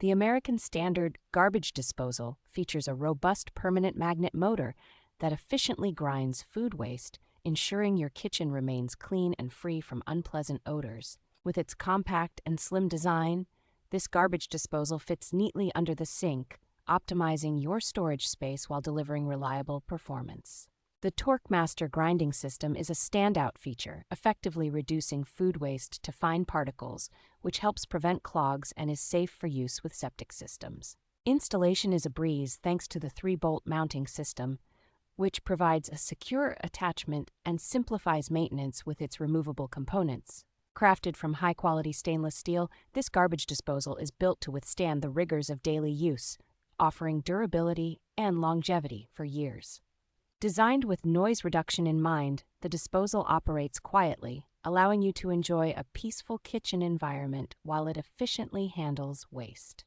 The American Standard garbage disposal features a robust permanent magnet motor that efficiently grinds food waste, ensuring your kitchen remains clean and free from unpleasant odors. With its compact and slim design, this garbage disposal fits neatly under the sink, optimizing your storage space while delivering reliable performance. The TorqueMaster grinding system is a standout feature, effectively reducing food waste to fine particles, which helps prevent clogs and is safe for use with septic systems. Installation is a breeze thanks to the 3-bolt mounting system, which provides a secure attachment and simplifies maintenance with its removable components. Crafted from high-quality stainless steel, this garbage disposal is built to withstand the rigors of daily use, offering durability and longevity for years. Designed with noise reduction in mind, the disposal operates quietly, allowing you to enjoy a peaceful kitchen environment while it efficiently handles waste.